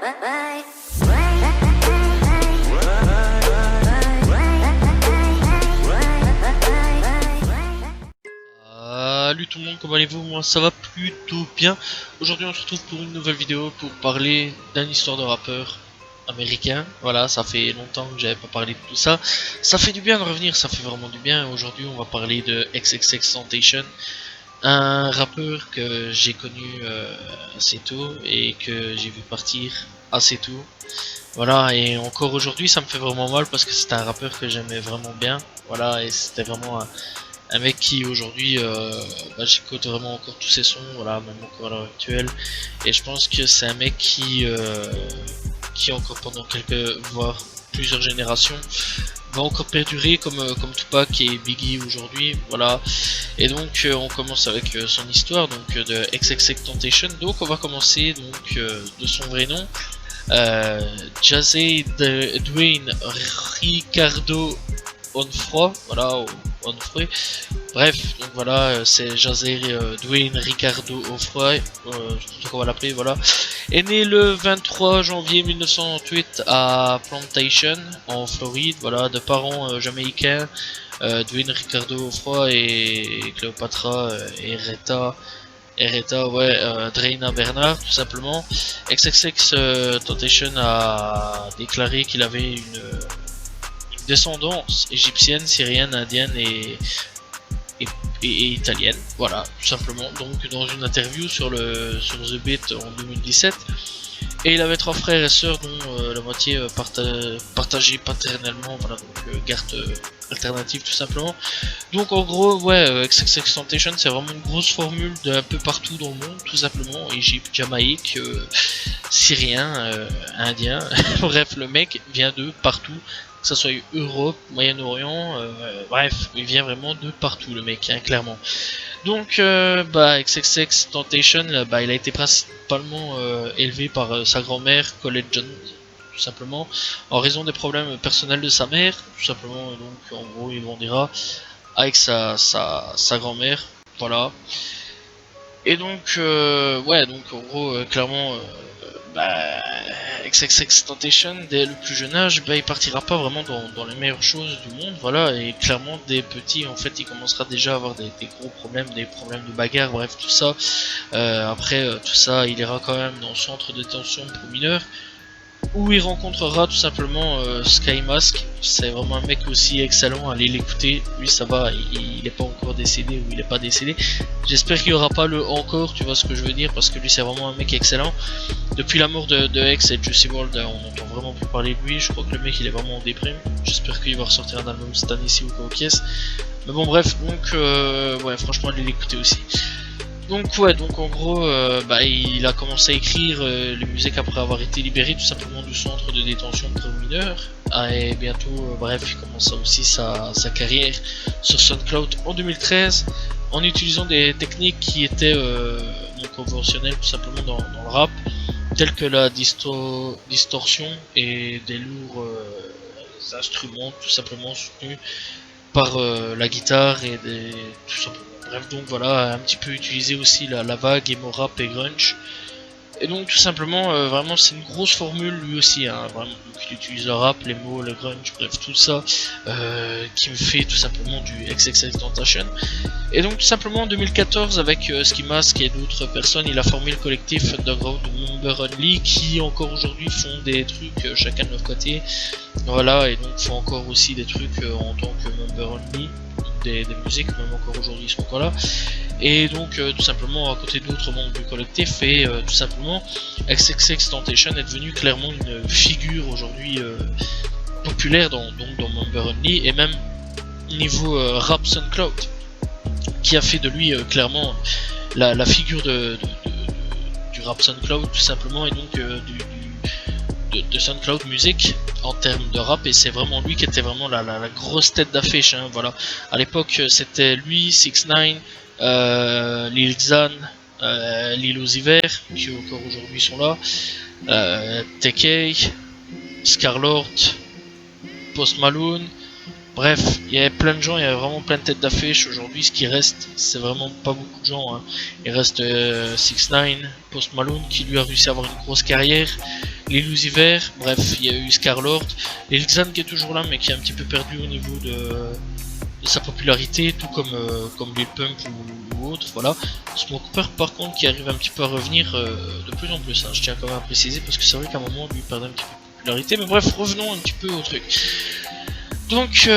Salut tout le monde, comment allez-vous? Moi ça va plutôt bien. Aujourd'hui on se retrouve pour une nouvelle vidéo pour parler d'une histoire de rappeur américain. Voilà, ça fait longtemps que j'avais pas parlé de tout ça. Ça fait du bien de revenir, ça fait vraiment du bien. Aujourd'hui on va parler de XXXTentacion, un rappeur que j'ai connu assez tôt et que j'ai vu partir assez tôt. Voilà, et encore aujourd'hui ça me fait vraiment mal parce que c'était un rappeur que j'aimais vraiment bien. Voilà, et c'était vraiment un mec qui aujourd'hui j'écoute vraiment encore tous ses sons, voilà, même encore à l'heure actuelle, et je pense que c'est un mec qui encore pendant quelques voire plusieurs générations va encore perdurer comme Tupac et Biggie aujourd'hui, voilà. Et donc on commence avec son histoire donc de XXXTentacion. Donc on va commencer donc de son vrai nom, Jazzy Dwayne Ricardo Onfroy, voilà, Onfroy. Bref, donc voilà, c'est Jazzy Dwayne Ricardo Onfroy, c'est qu'on va l'appeler, voilà. Est né le 23 janvier 1908 à Plantation, en Floride, voilà, de parents jamaïcains, Dwayne Ricardo Onfroy et Cléopatra Ereta, ouais, Draina Bernard, tout simplement. XXXTentacion a déclaré qu'il avait une descendance égyptienne, syrienne, indienne et italienne, voilà, tout simplement. Donc dans une interview sur The Beat en 2017, et il avait 3 frères et sœurs dont la moitié partagée paternellement, voilà, donc garde alternative tout simplement. Donc en gros, ouais, XXXTentacion c'est vraiment une grosse formule d'un peu partout dans le monde, tout simplement. Égypte, Jamaïque, Syrien, Indien, bref, le mec vient de partout, que ça soit Europe, Moyen-Orient, bref, il vient vraiment de partout le mec, hein, clairement. Donc XXXTentacion, il a été principalement élevé par sa grand-mère Colette John, tout simplement, en raison des problèmes personnels de sa mère, tout simplement. Donc en gros il grandira avec sa grand-mère, voilà. Et donc ouais, donc en gros clairement XXXTentacion dès le plus jeune âge, il partira pas vraiment dans les meilleures choses du monde, voilà, et clairement des petits en fait il commencera déjà à avoir des gros problèmes, des problèmes de bagarre, bref tout ça. Après tout ça, il ira quand même dans le centre de détention pour mineurs, où il rencontrera tout simplement Sky Mask. C'est vraiment un mec aussi excellent, allez l'écouter, lui ça va, il est pas encore décédé, ou il est pas décédé, j'espère qu'il y aura pas le encore, tu vois ce que je veux dire, parce que lui c'est vraiment un mec excellent. Depuis la mort de X et Juicy WRLD, on n'entend vraiment plus parler de lui, je crois que le mec il est vraiment en déprime, j'espère qu'il va ressortir un album cette année-ci ou quoi au caisse, mais bon bref, donc ouais, franchement allez l'écouter aussi. Donc ouais, donc en gros, il a commencé à écrire les musiques après avoir été libéré tout simplement du centre de détention pour mineurs. Et bientôt, bref, il commença aussi sa carrière sur SoundCloud en 2013, en utilisant des techniques qui étaient non conventionnelles tout simplement dans le rap, telles que la distorsion et des lourds instruments tout simplement soutenus par la guitare et tout simplement. Bref, donc voilà, un petit peu utiliser aussi la vague, emo rap et grunge. Et donc tout simplement, vraiment c'est une grosse formule lui aussi, hein, vraiment. Donc il utilise le rap, les mots, le grunge, bref tout ça, qui me fait tout simplement du XXXTentacion. Et donc tout simplement en 2014 avec Ski Mask et d'autres personnes, il a formé le collectif Underground Member Only, qui encore aujourd'hui font des trucs chacun de leur côté. Voilà, et donc font encore aussi des trucs en tant que Member Only, des musiques, même encore aujourd'hui ils sont encore là. Et donc tout simplement à côté d'autres membres du collectif, et tout simplement XXXTentacion est devenu clairement une figure aujourd'hui populaire dans Member Only, et même niveau rap SoundCloud, qui a fait de lui clairement la figure du rap SoundCloud tout simplement, et donc de SoundCloud Music en termes de rap, et c'est vraiment lui qui était vraiment la grosse tête d'affiche, hein, voilà. À l'époque c'était lui, 6ix9ine, Lil Xan, Lil Uzi Vert, qui encore aujourd'hui sont là, TK, Scarlett, Post Malone, Bref, il y avait plein de gens, il y avait vraiment plein de têtes d'affiche. Aujourd'hui, ce qui reste, c'est vraiment pas beaucoup de gens, hein. Il reste 6ix9ine, Post Malone qui lui a réussi à avoir une grosse carrière, Lil Uzi Vert, bref, il y a eu Scarlord, Lil Xan qui est toujours là mais qui est un petit peu perdu au niveau de sa popularité, tout comme, comme Lil Pump ou autre, voilà. Smoker par contre qui arrive un petit peu à revenir de plus en plus, hein. Je tiens quand même à préciser parce que c'est vrai qu'à un moment lui perdait un petit peu de popularité, mais bref, revenons un petit peu au truc. Donc,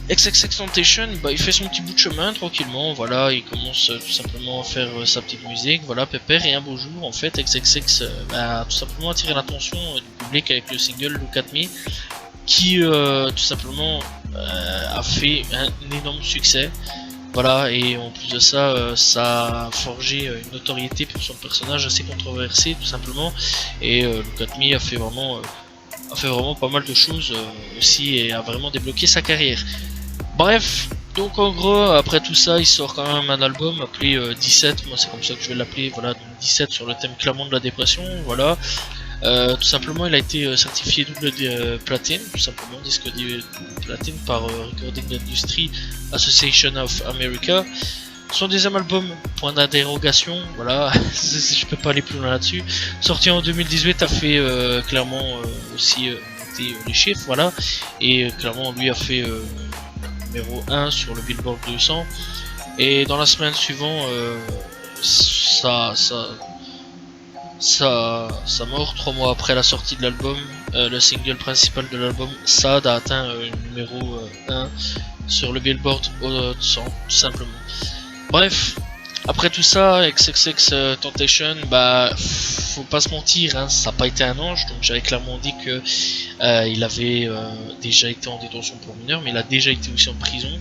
XXXTentacion, il fait son petit bout de chemin tranquillement, voilà, il commence tout simplement à faire sa petite musique, voilà, pépère, et un beau jour, en fait, XXX a tout simplement attiré l'attention du public avec le single Look At Me, qui tout simplement a fait un énorme succès, voilà, et en plus de ça, ça a forgé une notoriété pour son personnage assez controversé, tout simplement, et Look At Me a fait vraiment pas mal de choses aussi et a vraiment débloqué sa carrière. Bref, donc en gros, après tout ça, il sort quand même un album appelé 17, moi c'est comme ça que je vais l'appeler, voilà, donc 17 sur le thème clairement de la dépression, voilà. Tout simplement, il a été certifié double platine, tout simplement disque de platine par Recording Industry Association of America. Son deuxième album, point d'interrogation, voilà, je peux pas aller plus loin là-dessus. Sorti en 2018, a fait clairement aussi monter les chiffres, voilà, et clairement lui a fait numéro 1 sur le Billboard 200. Et dans la semaine suivante, sa mort, 3 mois après la sortie de l'album, le single principal de l'album, Sad, a atteint numéro 1 sur le Billboard 200, tout simplement. Bref, après tout ça, XXXTentacion, faut pas se mentir, hein, ça n'a pas été un ange, donc j'avais clairement dit que il avait déjà été en détention pour mineurs, mais il a déjà été aussi en prison,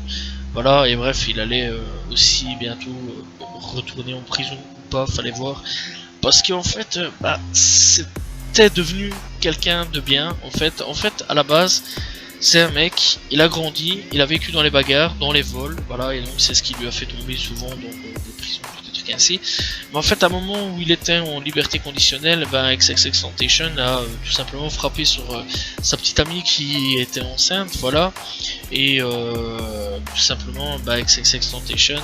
voilà, et bref, il allait aussi bientôt retourner en prison ou pas, fallait voir, parce qu'en fait, c'était devenu quelqu'un de bien, en fait, à la base, c'est un mec, il a grandi, il a vécu dans les bagarres, dans les vols, voilà, et donc c'est ce qui lui a fait tomber souvent dans des prisons, des trucs ainsi. Mais en fait, à un moment où il était en liberté conditionnelle, XXXTentacion a tout simplement frappé sur sa petite amie qui était enceinte, voilà, et tout simplement, XXXTentacion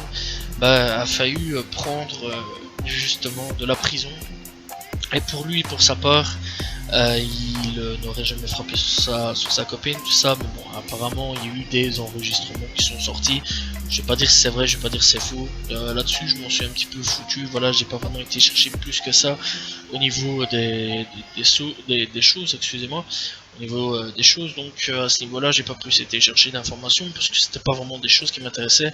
a failli prendre justement de la prison. Et pour lui, pour sa part, il n'aurait jamais frappé sur sa copine, tout ça, mais bon, apparemment il y a eu des enregistrements qui sont sortis. Je vais pas dire si c'est vrai, je vais pas dire si c'est faux. Là-dessus, je m'en suis un petit peu foutu. Voilà, j'ai pas vraiment été chercher plus que ça au niveau des choses, excusez-moi. Au niveau des choses, donc à ce niveau-là, j'ai pas plus été chercher d'informations parce que c'était pas vraiment des choses qui m'intéressaient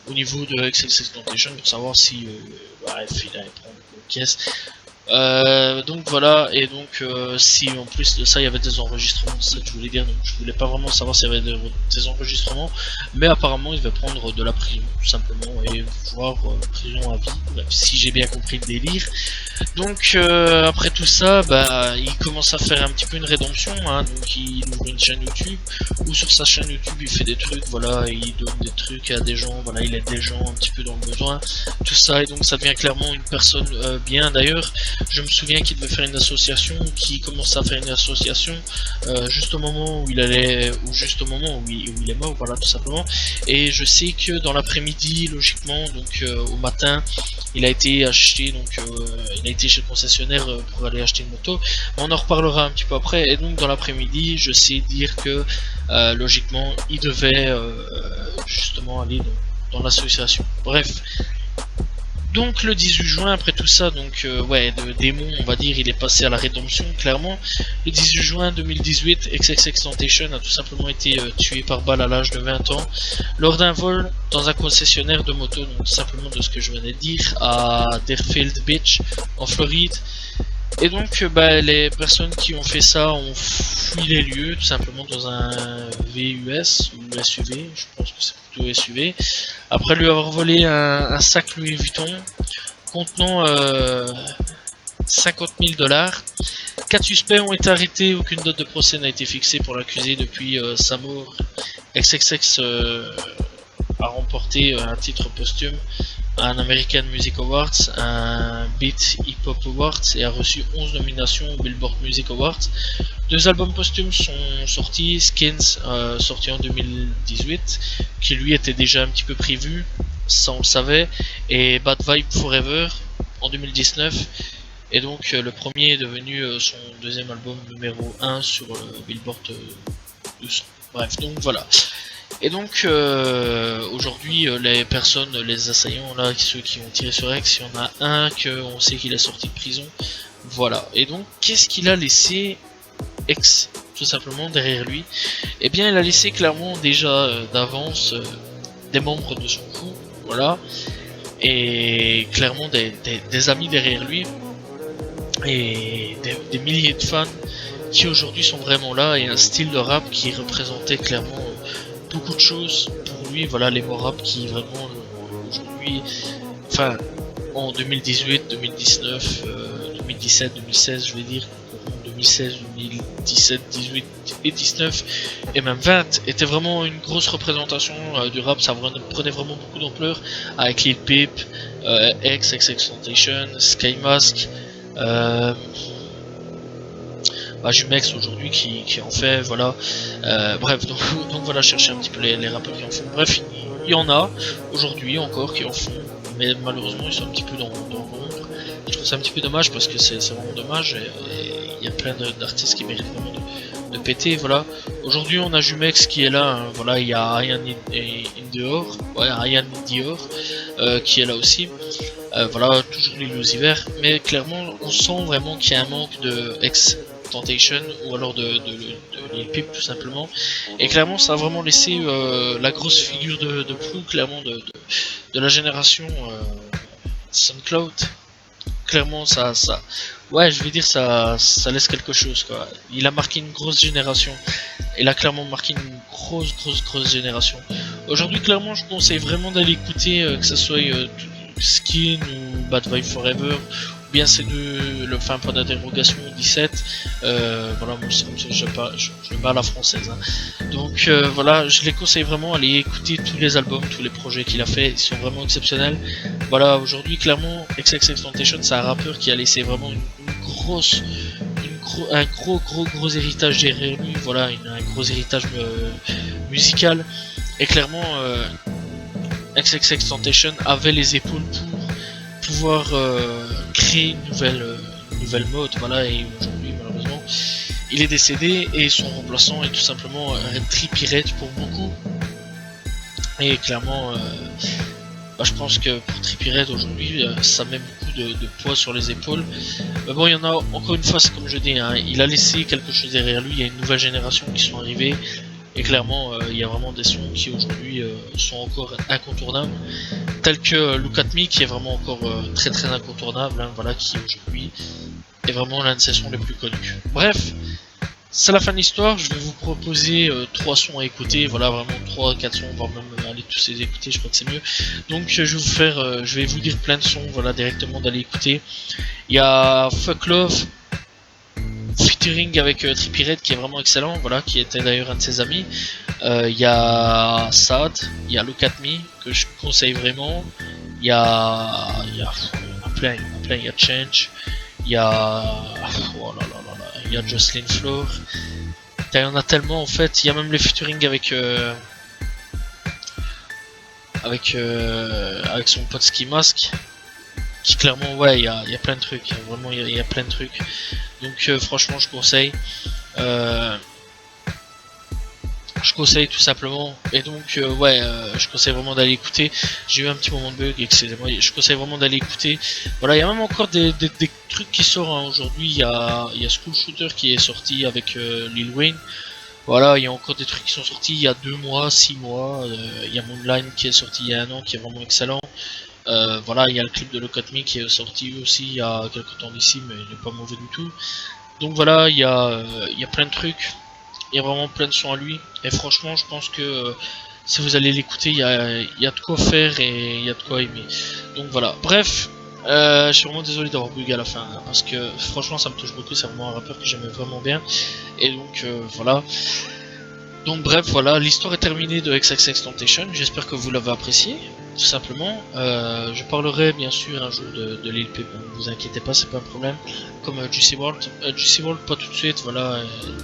au niveau de XXXTentacion pour savoir si bref, il allait prendre une caisse. Donc voilà, et donc si en plus de ça il y avait des enregistrements, c'est ça que je voulais dire, donc je voulais pas vraiment savoir s'il y avait des enregistrements, mais apparemment il va prendre de la prison tout simplement et voir prison à vie, bref, si j'ai bien compris le délire. Donc après tout ça, il commence à faire un petit peu une rédemption, hein, donc il ouvre une chaîne YouTube, où sur sa chaîne YouTube il fait des trucs, voilà, et il donne des trucs à des gens, voilà, il aide des gens un petit peu dans le besoin, tout ça, et donc ça devient clairement une personne bien. D'ailleurs, je me souviens qu'il devait faire une association, qui commençait à faire une association juste au moment où il allait, ou juste au moment où il est mort, voilà, tout simplement. Et je sais que dans l'après-midi, logiquement, donc au matin, il a été acheté, donc il a été chez le concessionnaire pour aller acheter une moto, mais on en reparlera un petit peu après. Et donc dans l'après-midi, je sais dire que logiquement, il devait justement aller dans l'association. Bref. Donc le 18 juin, après tout ça, donc de démon, on va dire, il est passé à la rédemption, clairement. Le 18 juin 2018, XXXTentacion a tout simplement été tué par balle à l'âge de 20 ans, lors d'un vol dans un concessionnaire de moto, donc tout simplement de ce que je venais de dire, à Deerfield Beach, en Floride. Et donc les personnes qui ont fait ça ont fui les lieux, tout simplement dans un VUS ou SUV, je pense que c'est plutôt SUV, après lui avoir volé un sac Louis Vuitton contenant 50 000 $. 4 suspects ont été arrêtés, aucune date de procès n'a été fixée pour l'accusé depuis sa mort. XXX a remporté un titre posthume un American Music Awards, un Beat Hip Hop Awards et a reçu 11 nominations au Billboard Music Awards. 2 albums posthumes sont sortis, Skins sorti en 2018, qui lui était déjà un petit peu prévu, ça on le savait, et Bad Vibe Forever en 2019. Et donc le premier est devenu son deuxième album numéro 1 sur Billboard 200. Bref, donc voilà. Et donc aujourd'hui les personnes, les assaillants là, ceux qui ont tiré sur X, il y en a un qu'on sait qu'il est sorti de prison. Voilà. Et donc qu'est-ce qu'il a laissé X tout simplement derrière lui? Eh bien il a laissé clairement déjà d'avance des membres de son crew, voilà, et clairement des amis derrière lui et des milliers de fans qui aujourd'hui sont vraiment là, et un style de rap qui représentait clairement beaucoup de choses pour lui. Voilà, les mots rap qui vraiment aujourd'hui, enfin en 2018, 2019, 2017, 2016 je vais dire, 2016, 2017, 18 et 19 et même 20 était vraiment une grosse représentation du rap. Ça prenait vraiment beaucoup d'ampleur avec Lil Peep, XXXTentacion, Sky Mask, Jumex aujourd'hui qui en fait, voilà. Bref, donc voilà, chercher un petit peu les rappeurs qui en font. Bref, il y en a aujourd'hui encore qui en font, mais malheureusement ils sont un petit peu dans l'ombre. Je trouve ça un petit peu dommage parce que c'est vraiment dommage, et il y a plein d'artistes qui méritent vraiment de péter. Voilà. Aujourd'hui on a Jumex qui est là, hein. Voilà, il y a Ryan Dior, ouais, Ryan Dior qui est là aussi. Voilà, toujours les Lucifer, mais clairement on sent vraiment qu'il y a un manque de XXXTentacion ou alors de Lil Peep tout simplement, et clairement ça a vraiment laissé la grosse figure de proue clairement de la génération SoundCloud. Clairement ouais, je vais dire ça laisse quelque chose quoi. Il a marqué une grosse génération, il a clairement marqué une grosse génération. Aujourd'hui clairement je conseille vraiment d'aller écouter que ce soit Skin ou Bad Vibe Forever, ou bien ces deux, le fin point d'interrogation 17, voilà, moi c'est comme ça je le mets à la française, hein. Donc voilà, je les conseille vraiment, aller écouter tous les albums, tous les projets qu'il a fait, ils sont vraiment exceptionnels. Voilà, aujourd'hui clairement XXXTentacion c'est un rappeur qui a laissé vraiment un gros héritage derrière lui, voilà, un gros héritage musical, et clairement XXXTentacion avait les épaules pour pouvoir créer une nouvelle mode, voilà, et aujourd'hui malheureusement il est décédé, et son remplaçant est tout simplement un Trippie Redd pour beaucoup. Et clairement je pense que pour Trippie Redd aujourd'hui ça met beaucoup de poids sur les épaules. Mais bon, il y en a encore une fois, c'est comme je dis, hein, il a laissé quelque chose derrière lui, il y a une nouvelle génération qui sont arrivées. Et clairement, il y a vraiment des sons qui aujourd'hui sont encore incontournables, tels que Look At Me, qui est vraiment encore très incontournable, hein, voilà, qui aujourd'hui est vraiment l'un de ses sons les plus connus. Bref, c'est la fin de l'histoire. Je vais vous proposer 3 sons à écouter, voilà, vraiment 3-4 sons, voire même aller tous les écouter, je crois que c'est mieux. Donc je vais vous dire plein de sons, voilà, directement d'aller écouter. Il y a Fuck Love featuring avec Trippie Redd qui est vraiment excellent, voilà, qui était d'ailleurs un de ses amis. Il y a Sad, il y a Look At Me que je conseille vraiment. Il y a plein, il y a Change, il y a il y a Jocelyn Floor. Il y en a tellement en fait. Il y a même les featuring avec son pote Ski Mask, qui clairement, ouais, il y a plein de trucs, vraiment il y a plein de trucs. Donc franchement je conseille tout simplement. Et donc je conseille vraiment d'aller écouter. J'ai eu un petit moment de bug, excusez-moi. Je conseille vraiment d'aller écouter. Voilà, il y a même encore des trucs qui sortent, hein. Aujourd'hui il y a School Shooter qui est sorti avec Lil Wayne. Voilà, il y a encore des trucs qui sont sortis il y a 2 mois, 6 mois. Il y a Moonline qui est sorti il y a 1 an, qui est vraiment excellent. Voilà, il y a le clip de Look At Me qui est sorti aussi il y a quelques temps d'ici, mais il n'est pas mauvais du tout. Donc voilà, il y a plein de trucs, il y a vraiment plein de sons à lui, et franchement je pense que si vous allez l'écouter, il y a de quoi faire et il y a de quoi aimer. Donc voilà, bref, je suis vraiment désolé d'avoir bugué à la fin, hein, parce que franchement ça me touche beaucoup, c'est vraiment un rappeur que j'aimais vraiment bien, et donc voilà. Donc bref, voilà, l'histoire est terminée de XXXTentacion, j'espère que vous l'avez apprécié, tout simplement. Je parlerai bien sûr un jour de Lil Peep, ne vous inquiétez pas, c'est pas un problème. Comme Juicy WRLD, Juicy WRLD pas tout de suite, voilà,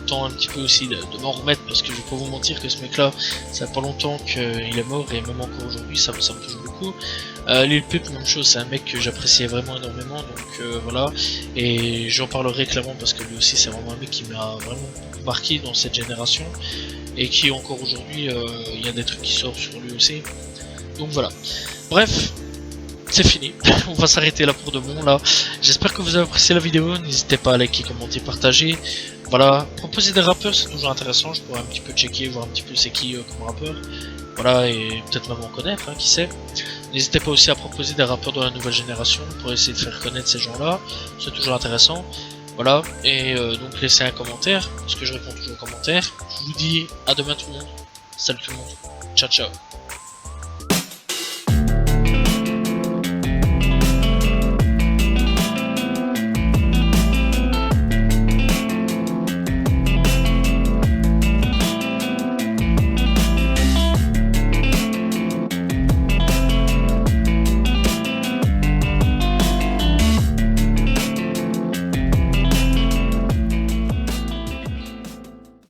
temps un petit peu aussi de m'en remettre, parce que je vais pas vous mentir que ce mec là, ça fait pas longtemps qu'il est mort, et même encore aujourd'hui, ça me touche beaucoup. Lil Peep, même chose, c'est un mec que j'appréciais vraiment énormément, donc voilà, et j'en parlerai clairement parce que lui aussi c'est vraiment un mec qui m'a vraiment marqué dans cette génération et qui encore aujourd'hui il y a des trucs qui sortent sur lui aussi, donc voilà. Bref, c'est fini, on va s'arrêter là pour de bon là. J'espère que vous avez apprécié la vidéo, n'hésitez pas à liker, commenter, partager. Voilà, proposer des rappeurs c'est toujours intéressant, je pourrais un petit peu checker, voir un petit peu c'est qui comme rappeur. Voilà, et peut-être même en connaître, hein, qui sait. N'hésitez pas aussi à proposer des rappeurs de la nouvelle génération pour essayer de faire connaître ces gens-là, c'est toujours intéressant. Voilà, et donc laissez un commentaire, parce que je réponds toujours aux commentaires. Je vous dis à demain tout le monde. Salut tout le monde. Ciao ciao.